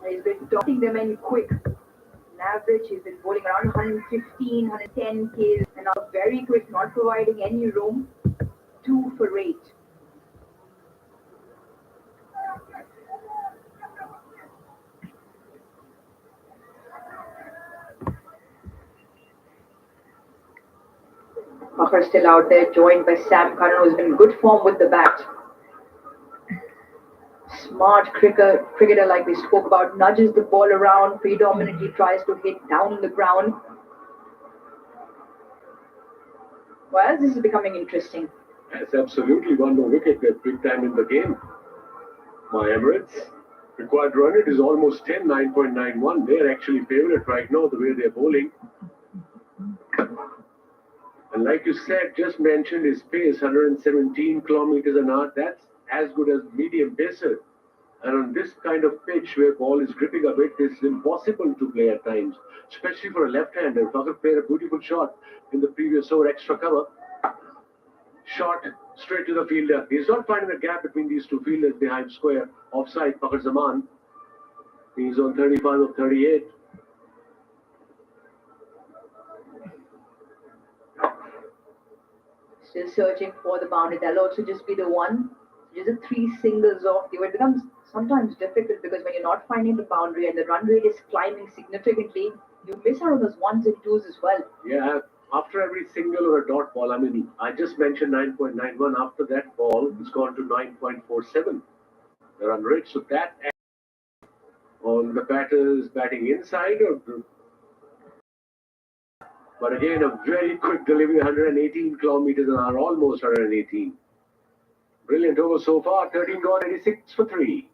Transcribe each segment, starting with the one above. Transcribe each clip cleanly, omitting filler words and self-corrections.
He's been dotting them in quick. On average, he's been bowling around 115, 110 Ks, and now very quick, not providing any room. 2 for 8. Fakhr still out there, joined by Sam Curran, who's been in good form with the bat. Smart cricketer like we spoke about, nudges the ball around, predominantly tries to hit down on the ground. Well, this is becoming interesting. Yes, absolutely. One more wicket. They're big time in the game. My Emirates. Required run rate is almost 10, 9.91. They're actually favourite right now, the way they're bowling. And like you said, just mentioned his pace, 117 kilometers an hour. That's as good as medium pacer. And on this kind of pitch where ball is gripping a bit, it's impossible to play at times, especially for a left-hander. Fakhr played a beautiful shot in the previous over, extra cover. Shot straight to the fielder. He's not finding a gap between these two fielders behind square. Offside, Fakhr Zaman. He's on 35 of 38. Still searching for the boundary. That'll also just be the one. Just a 3 singles off. It becomes sometimes difficult because when you're not finding the boundary and the run rate is climbing significantly, you miss out on those 1s and 2s as well. Yeah, after every single or a dot ball, I mean, I just mentioned 9.91. After that ball, it's gone to 9.47. The run rate. So that on the batters batting inside or. But again, a very quick delivery, 118 kilometers an hour, almost 118. Brilliant over so far, 13 gone, 86 for 3.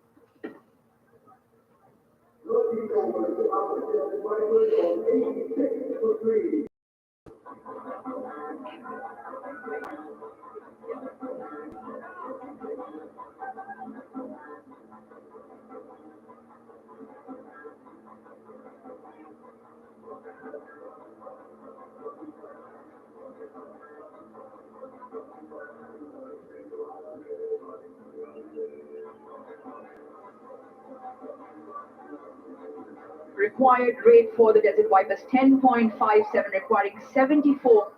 Required rate for the Desert Vipers 10.57, requiring 74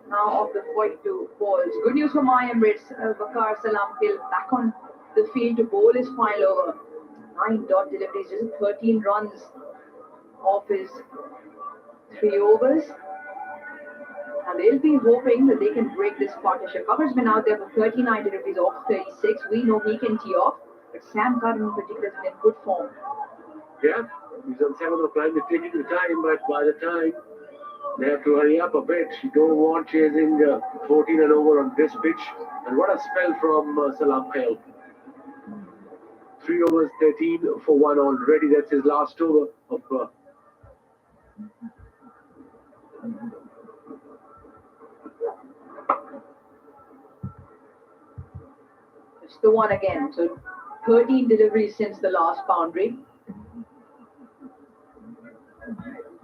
now of the 42 balls. Good news for my Emirates. Waqar Salam Hill back on the field to bowl his final over. 9 dot deliveries, just 13 runs off his 3 overs. And they'll be hoping that they can break this partnership. Fakhr's been out there for 39 deliveries off 36. We know he can tee off, but Sam Curran in particular is in good form. Yeah, he's on 7 of 9. They're taking the time, but by the time they have to hurry up a bit. You don't want chasing 14 and over on this pitch. And what a spell from Salam Khail. 3 overs, 13 for 1 already. That's his last over of. It's the one again. So 13 deliveries since the last boundary.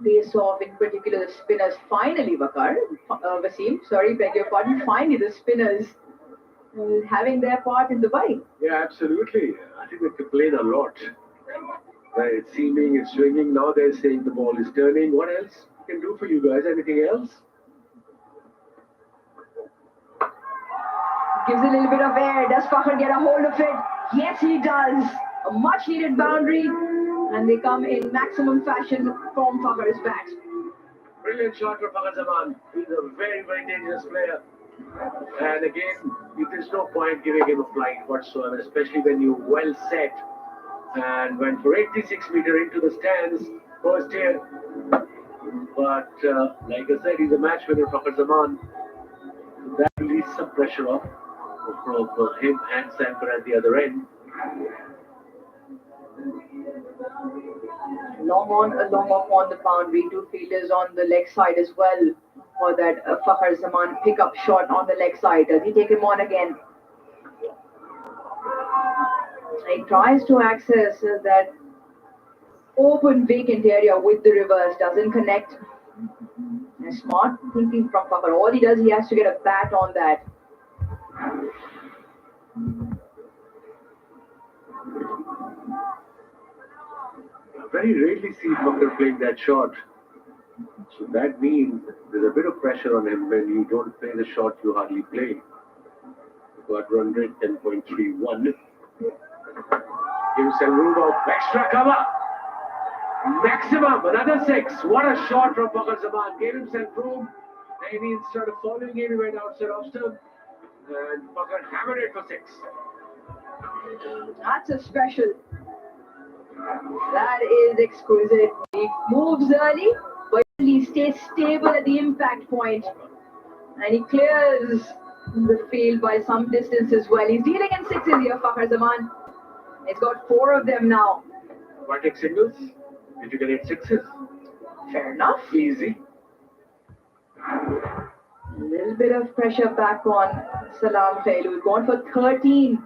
Pace off, in particular the spinners. Finally, Wasim, sorry, beg your pardon. Finally, the spinners having their part in the fight. Yeah, absolutely. I think they complain a lot. It's seaming, it's swinging. Now they're saying the ball is turning. What else can do for you guys? Anything else? Gives a little bit of air. Does Fakhr get a hold of it? Yes, he does. A much needed boundary. And they come in maximum fashion from Fakhr's bat. Brilliant shot for Fakhr Zaman. He's a very, very dangerous player. And again, there's no point giving him a flight whatsoever, especially when you're well set and went for 86 meter into the stands, first here. But like I said, he's a match winner, Fakhr Zaman. That released some pressure off from him and Samper at the other end. Long off on the boundary, 2 fielders on the leg side as well for that Fakhr Zaman pick-up shot on the leg side. Does he take him on again? He tries to access that open vacant area with the reverse, doesn't connect. Smart thinking from Fakhr. All he does, he has to get a bat on that. very rarely see Fakar playing that shot. So that means there's a bit of pressure on him when you don't play the shot you hardly play. Got run rate 10.31. Gives some room of extra cover. Maximum, another 6. What a shot from Fakar Zaman. Gave himself room. Maybe instead of following him, he went outside off stump. And Fakar hammered it for 6. That's a special. That is exquisite. He moves early, but he stays stable at the impact point. And he clears the field by some distance as well. He's dealing in 6s here, Fakar Zaman. He's got 4 of them now. Aquatic singles. Did you get 8 6s? Fair enough. Easy. A little bit of pressure back on Salam Khailu. He's gone for 13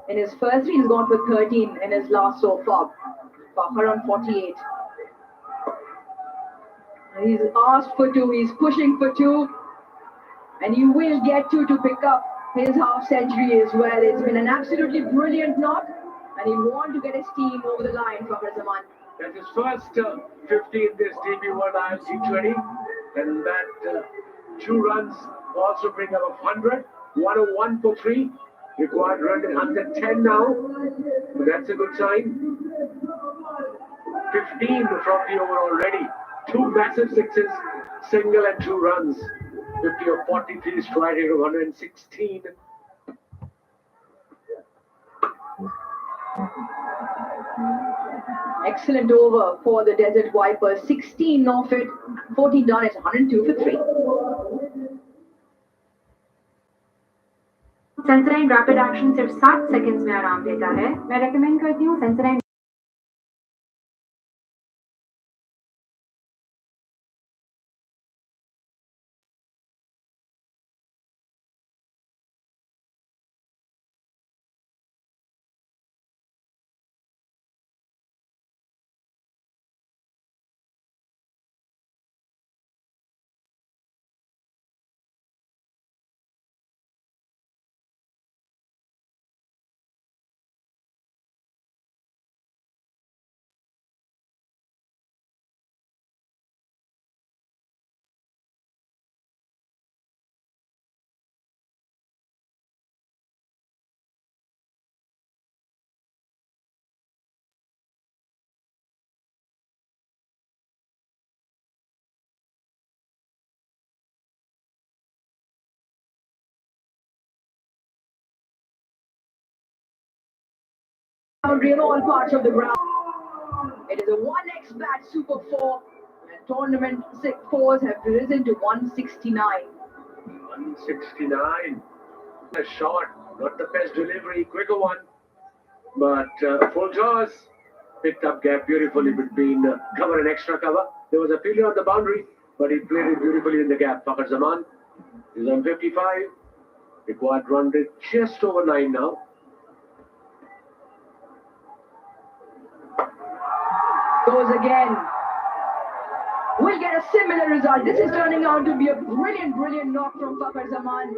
in his first 3. He's gone for 13 in his last so far. Fakar on 48. He's asked for 2. He's pushing for 2. And he will get 2 to pick up his half century as well. It's been an absolutely brilliant knock. And he wants to get his team over the line, Fakar Zaman. That's his first 50 in this DB1 ILT20. And that 2 runs also bring up 100. 101 for 3. Required run at 110 now. So that's a good sign. 15 from the over already. 2 massive 6s, single and 2 runs. 50 of 43, strike rate of 116. Excellent over for the Desert Vipers. 16 off it, 14 done it, 102 for 3. सेंसराइन rapid action सिर्फ 7 seconds में आराम देता है। मैं recommend करती हूँ सेंसराइन Boundary in all parts of the ground. It is a 1x bat Super 4. And tournament 4s have risen to 169. 169. A shot, not the best delivery, quicker one. But full toss. Picked up gap beautifully between cover and extra cover. There was a failure on the boundary, but he played it beautifully in the gap. Fakar Zaman is on 55. Required run rate just over 9 now. Goes again. We'll get a similar result. This is turning out to be a brilliant knock from Fakar Zaman.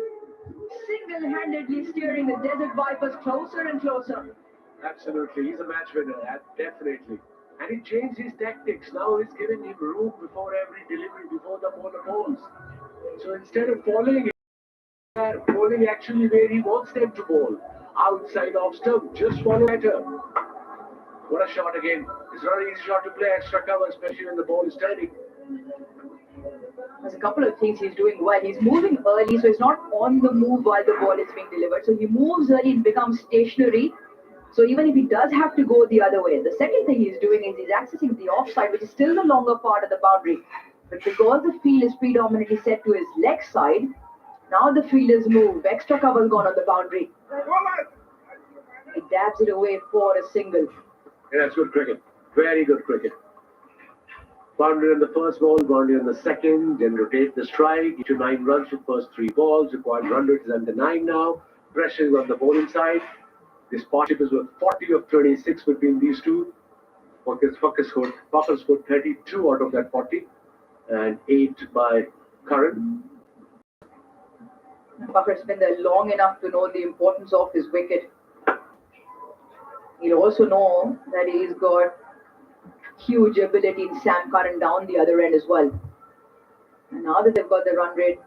Single-handedly steering the Desert Vipers closer and closer. Absolutely, he's a match winner, definitely. And he changed his tactics. Now he's giving him room before every delivery, before the bowler bowls. So instead of following him, bowling actually where he wants them to bowl. Outside off stump, just follow better. What a shot again. It's not an easy shot to play extra cover, especially when the ball is turning. There's a couple of things he's doing well. He's moving early, so he's not on the move while the ball is being delivered. So he moves early and becomes stationary. So even if he does have to go the other way, the second thing he's doing is he's accessing the offside, which is still the longer part of the boundary. But because the field is predominantly set to his leg side, now the field is moved. Extra cover's gone on the boundary. He dabs it away for a single. Yeah, that's good cricket. Very good cricket. Boundary on the first ball, boundary on the second, then rotate the strike. To 9 runs for first 3 balls. Required run rate is under 9 now. Pressure is on the bowling side. This partnership is worth 40 of 36 between these two. Fakar scored 32 out of that 40 and 8 by Karan. Fakar's been there long enough to know the importance of his wicket. He'll also know that he's got huge ability in Sam Curran down the other end as well. And now that they've got the run rate,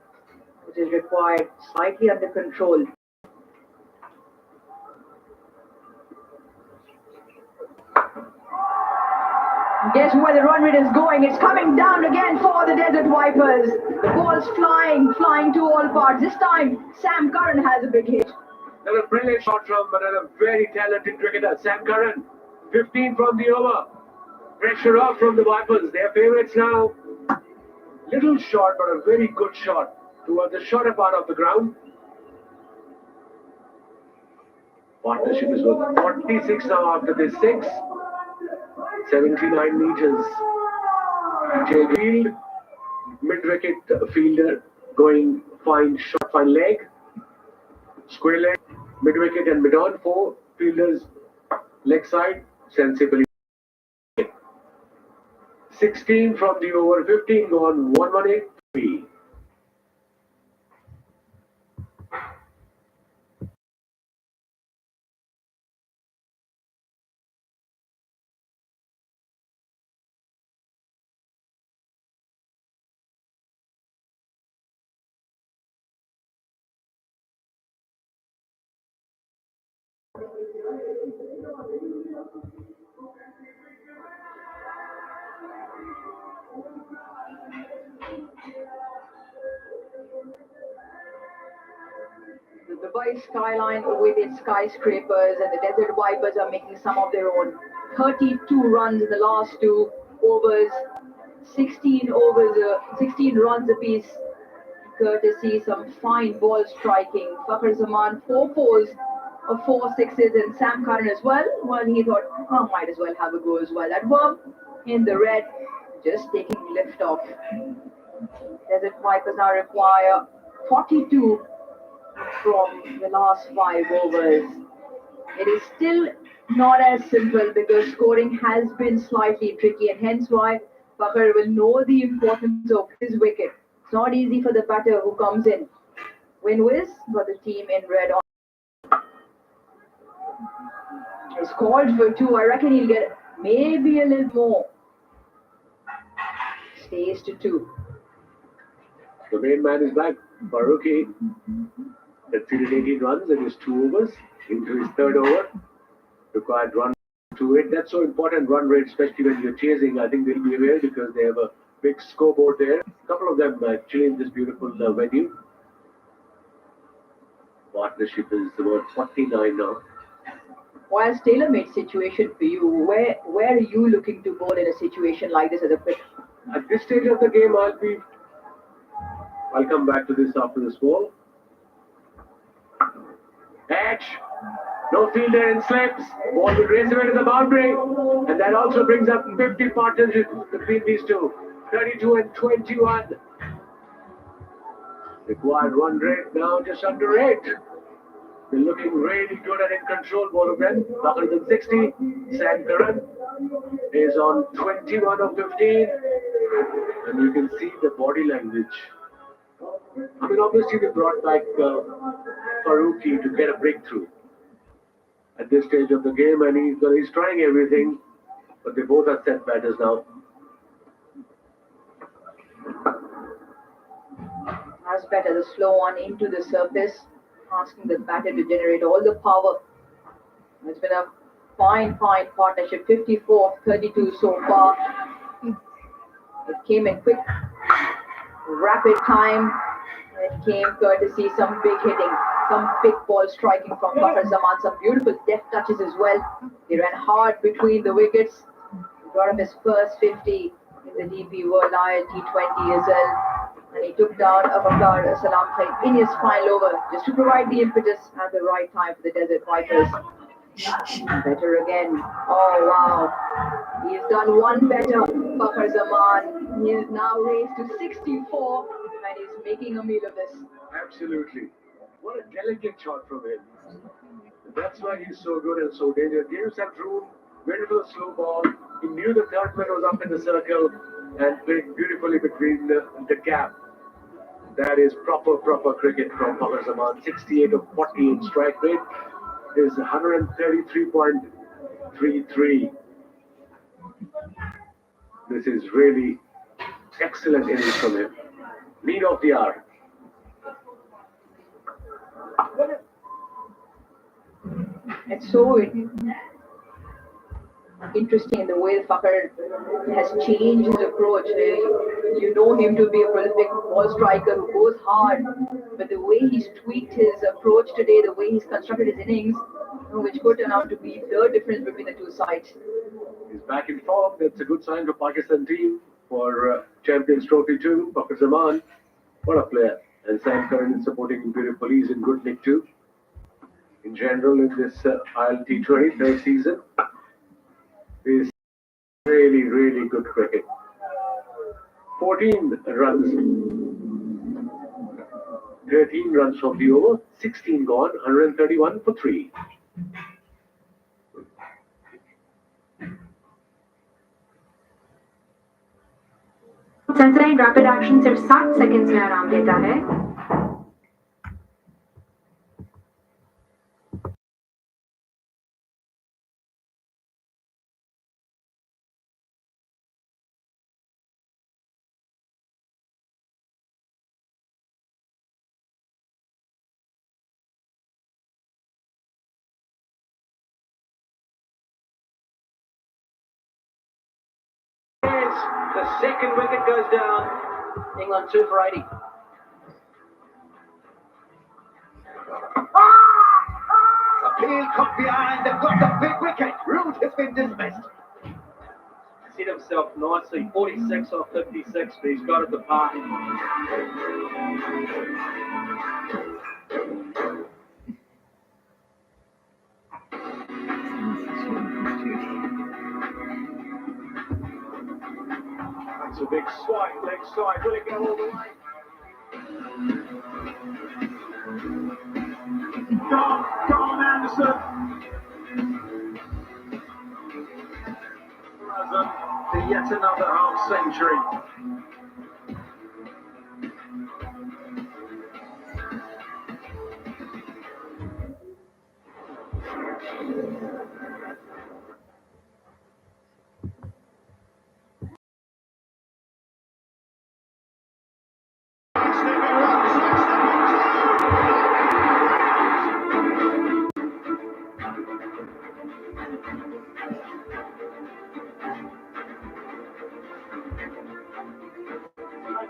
which is required, slightly under control. Guess where the run rate is going? It's coming down again for the Desert Vipers. The ball's flying to all parts. This time, Sam Curran has a big hit. Another brilliant shot from another very talented cricketer, Sam Curran. 15 from the over. Pressure off from the Vipers. They're favourites now. Little shot, but a very good shot towards the shorter part of the ground. Partnership is worth 46 now after this 6. 79 meters. Field, mid-wicket fielder going fine shot, fine leg. Square leg, mid-wicket and mid-on. 4 fielders, leg side, sensibly. 16 from the over, 15 gone, 118. The Dubai skyline with its skyscrapers, and the Desert Vipers are making some of their own. 32 runs in the last 2 overs, 16 runs apiece, courtesy some fine ball striking. Fakhar Zaman 4 fours or 4 sixes, and Sam Curran as well. Well, he thought, oh, might as well have a go as well. That worm in the red, just taking lift off. Desert Vipers now require 42 from the last 5 overs. It is still not as simple because scoring has been slightly tricky, and hence why Fakhar will know the importance of his wicket. It's not easy for the batter who comes in. Win-whiz for the team in red. He's called for 2. I reckon he'll get maybe a little more. Stays to 2. The main man is back. Faruqi exceeded 18 runs in his 2 overs. Into his 3rd over. Required run to it. That's so important, run rate, especially when you're chasing. I think they'll be aware because they have a big scoreboard there. A couple of them actually in this beautiful venue. Partnership is about 49 now. Whilst tailor-made situation for you, where are you looking to bowl in a situation like this as a pitch? At this stage of the game, I'll come back to this after this ball. Edge. No fielder in slips. Ball will race away to the boundary. And that also brings up 50 partnership between these two. 32 and 21. Required run rate now just under 8. They're looking really good and in control, both of them. Fakhar is 60. Sam Curran is on 21 of 15. And you can see the body language. I mean, obviously they brought back Faruqi to get a breakthrough at this stage of the game, and he's trying everything, but they both are set batters now. As better, the slow one into the surface, asking the batter to generate all the power. It's been a fine partnership, 54-32 so far. It came in quick, rapid time. It came courtesy some big hitting, some big ball striking from Fakhar Zaman, some beautiful deft touches as well. He ran hard between the wickets. He got up his first 50 in the DP World ILT20 as well. And he took down Fakhar Salam in his final over just to provide the impetus at the right time for the Desert Vipers. Better again. Oh wow. He's done one better. Fakhar Zaman. He is now raised to 64 and he's making a meal of this. Absolutely. What a delicate shot from him. That's why he's so good and so dangerous. Gave himself room, went for a slow ball. He knew the third man was up in the circle and played beautifully between the gap. That is proper cricket from Fakhar Zaman. 68 of 40 in strike rate is 133.33. This is really excellent innings from him. Lead of the hour. It's so interesting in the way the fucker has changed his approach. You know him to be a prolific ball striker who goes hard, but the way he's tweaked his approach today, the way he's constructed his innings, which could turn out to be the difference between the two sides. He's back in form. That's a good sign for Pakistan team for Champions Trophy 2. Fakhar Zaman, what a player. And Sam Curran is supporting Imperial Police in good nick too. In general, in this ILT20 third season, is really, really good cricket. 14 runs, 13 runs from the over, 16 gone, 131 for 3. Sensory rapid action सिर्फ 60 seconds में आराम देता है। The second wicket goes down. England 2 for 80. Appeal caught behind. They've got the big wicket. Root has been dismissed. Set himself nicely. 46 off 56, but he's got it to park. That's a big swipe, leg side. Will it go all the way? Go on, Anderson. For yet another half century.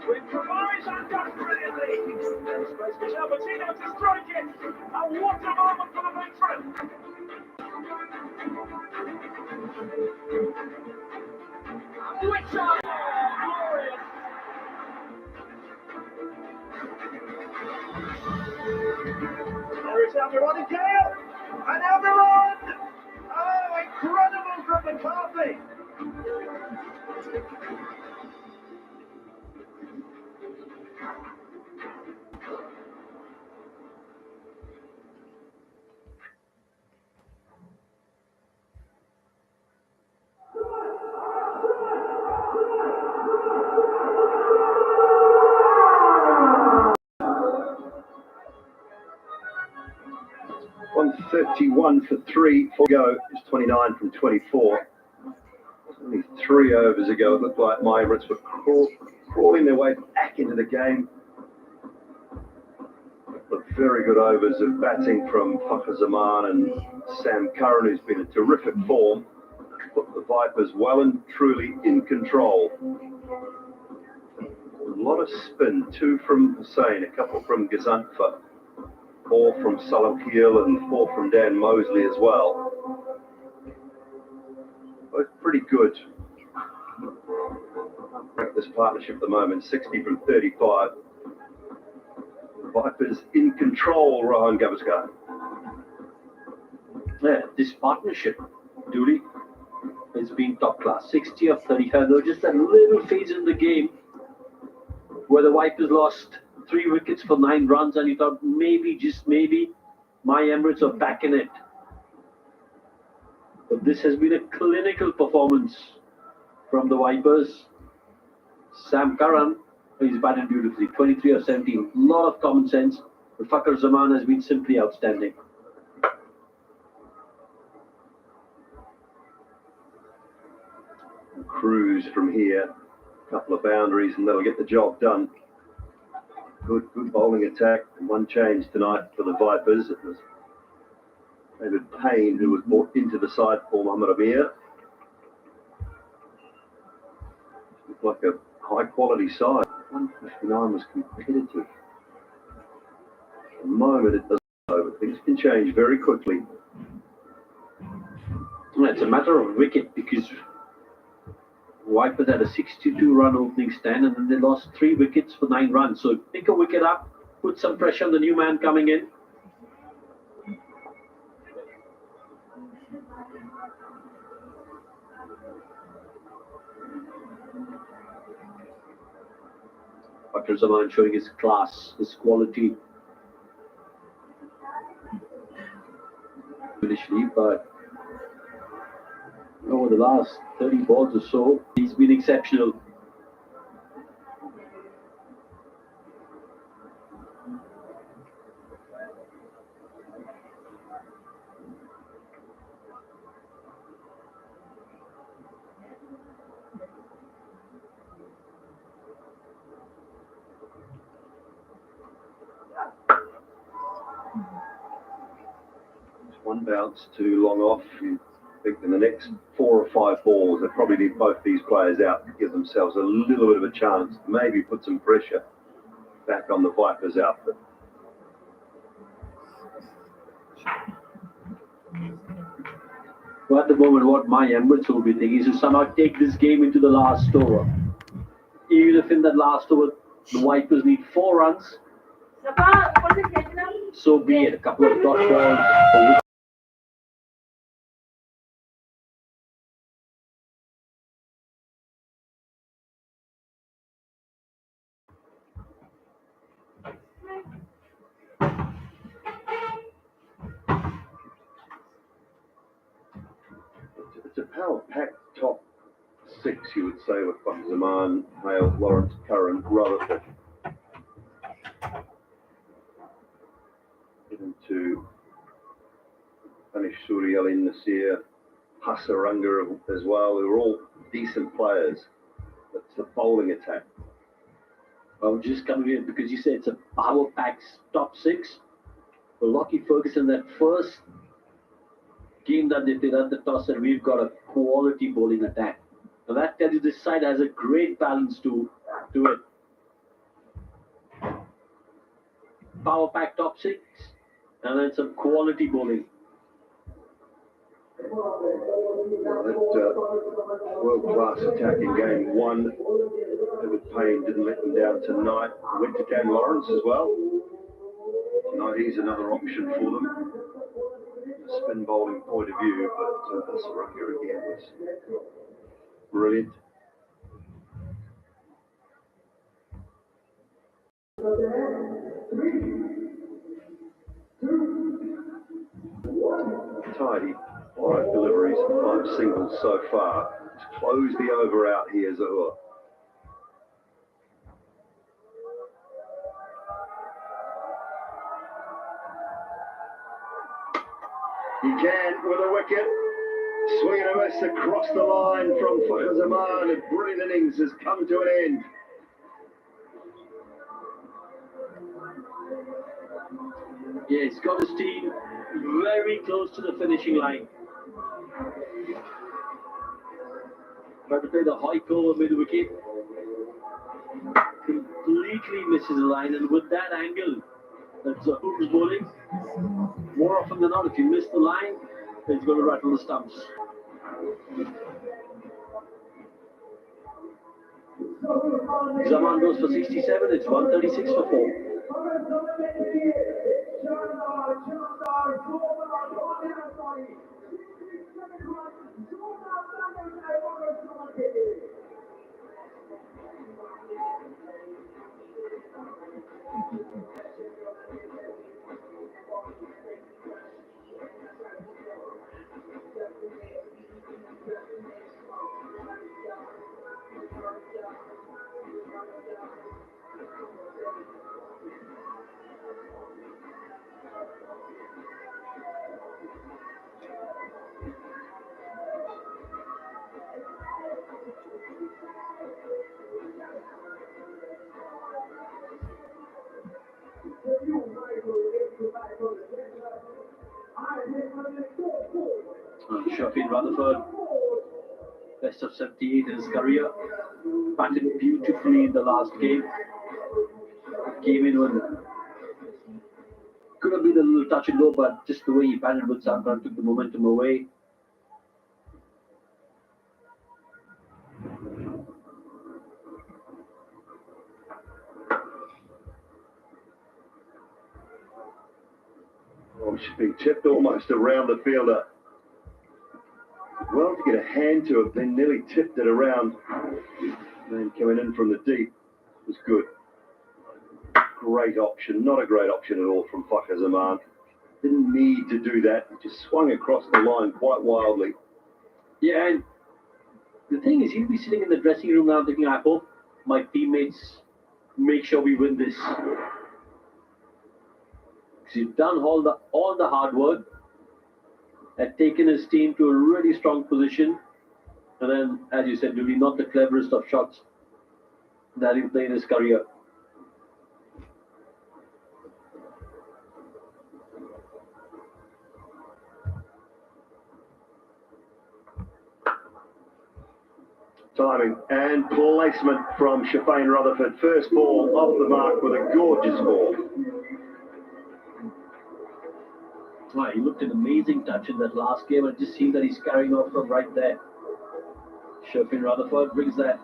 Improvise and done brilliantly. Space for Albertino to strike it. And what a moment for the veteran. Which are glorious. There is Almiron Gale. And Almiron. Oh, incredible from McCarthy. 131 for 3 for go. It's 29 from 24. Only 3 overs ago, it looked like my Emirates were crawling their way back into the game. But very good overs of batting from Fakhar Zaman and Sam Curran, who's been in terrific form. Put the Vipers well and truly in control. A lot of spin, 2 from Hussain, a couple from Gazantfa, 4 from Salam Keel and 4 from Dan Mosley as well. Both pretty good. This partnership at the moment, 60 from 35. Vipers in control, Rohan Gavaskar. Yeah, this partnership, Dooley, has been top class. 60 of 35. There was just a little phase in the game where the Vipers lost 3 wickets for 9 runs, and you thought maybe, just maybe, my Emirates are back in it. But this has been a clinical performance from the Vipers. Sam Curran, he's batted beautifully, 23 of 17. A lot of common sense, but Fakhar Zaman has been simply outstanding. cruise from here. A couple of boundaries and that'll get the job done. Good bowling attack. One change tonight for the Vipers. It was David Payne who was brought into the side for Mohamed Amir. Looked like a high quality side. 159 was competitive. At the moment it doesn't over. Things can change very quickly. Well, it's a matter of wicket because Vipers had a 62-run opening stand and then they lost 3 wickets for 9 runs. So pick a wicket up, put some pressure on the new man coming in. Dr. Zaman showing his class, his quality initially, but over the last 30 balls or so, he's been exceptional. One bounce too long off. You think in the next 4 or 5 balls, they probably need both these players out to give themselves a little bit of a chance, maybe put some pressure back on the Vipers outfit. Well, at the moment, what my Emirates will be thinking is to somehow take this game into the last over. Even if in that last over, the Vipers need 4 runs, so be it. A couple of dot balls. It's a power-packed top 6, you would say, with Zaman, Hale, Lawrence, Curran, Rutherford. Given to Anish Suri, Ali Nasir, Hasaranga as well, who are all decent players. That's the bowling attack. I'm just coming in because you said it's a power-packed top 6. Well, Lockie Ferguson, that first game that they did at the toss, and we've got a quality bowling attack. Now that tells you this side has a great balance to it. Power pack top 6, and then some quality bowling. World-class attack in game 1. David Payne didn't let them down tonight. Went to Cam Lawrence as well. Tonight he's another option for them. From a spin bowling point of view, but Hasaranga again was brilliant. Tidy. 5 deliveries, 5 singles so far. Let's close the over out here, Zahur. He can with a wicket. Swing and a miss across the line from Fakhar Zaman. A brilliant innings has come to an end. Yeah, he's got his team very close to the finishing line. Tried to play the high over mid wicket. Completely misses the line, and with that angle that Zahur's bowling, more often than not, if you miss the line, it's going to rattle the stumps. Zaman goes for 67, it's 136 for 4. Sheffield Rutherford, best of 78 in his career, batted beautifully in the last game. Came in when could have been a little touch and go, but just the way he batted with Santana took the momentum away. Oh, she's been tipped almost around the fielder. Well, to get a hand to it, then nearly tipped it around. Then coming in from the deep was good. Great option, not a great option at all from Fakhar Zaman. Didn't need to do that. He just swung across the line quite wildly. Yeah, and the thing is, he'll be sitting in the dressing room now thinking, I hope my teammates make sure we win this. Because he's done all the hard work, had taken his team to a really strong position, and then, as you said, really not the cleverest of shots that he played in his career. Timing and placement from Sheffield Rutherford. First ball off the mark with a gorgeous ball. Right, he looked an amazing touch in that last game, and it just seems that he's carrying off from right there. Sheffield Rutherford brings that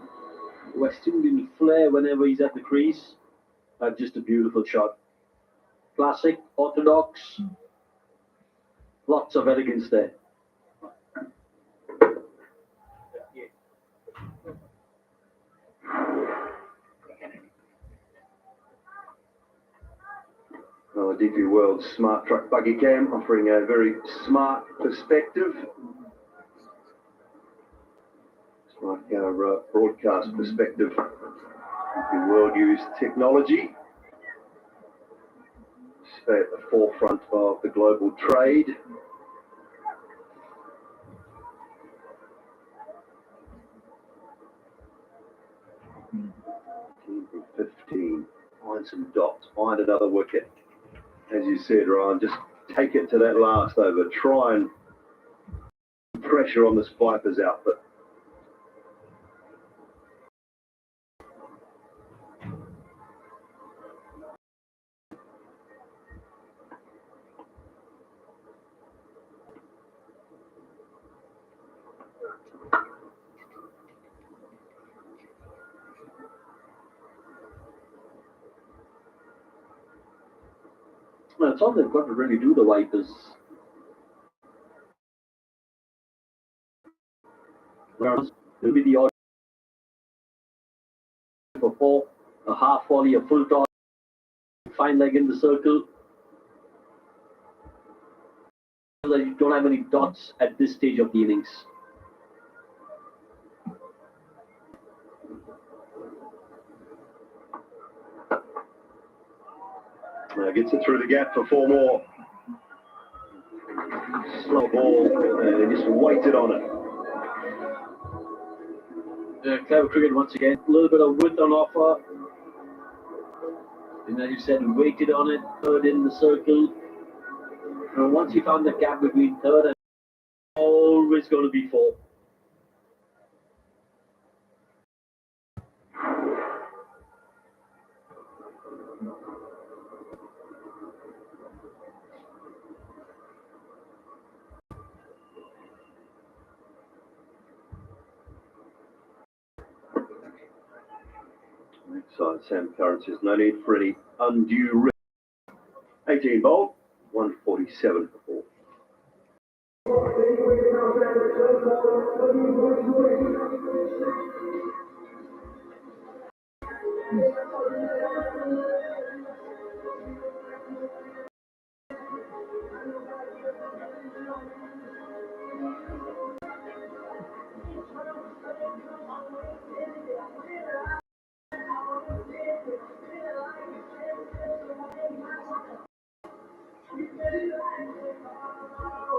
West Indian flair whenever he's at the crease. Just a beautiful shot. Classic, orthodox, lots of elegance there. Well, the DP World Smart Truck Buggy Cam offering a very smart perspective. It's like our broadcast perspective. DP World used technology. Stay at the forefront of the global trade. From 15, find some dots, find another wicket. As you said, Ryan, just take it to that last over. Try and pressure on the Vipers outfit. Well, that's all they've got to really do, the Vipers. It'll be the odd for 4, a half volley, a full toss, fine leg in the circle. You don't have any dots at this stage of the innings. Gets it through the gap for 4 more. Slow ball, and they just waited on it. Clever cricket once again. A little bit of width on offer. And as you said, waited on it, third in the circle. And once he found the gap between third and always going to be 4. So Sam Curran says no need for any undue risk. 18 bowled, 147 for 4.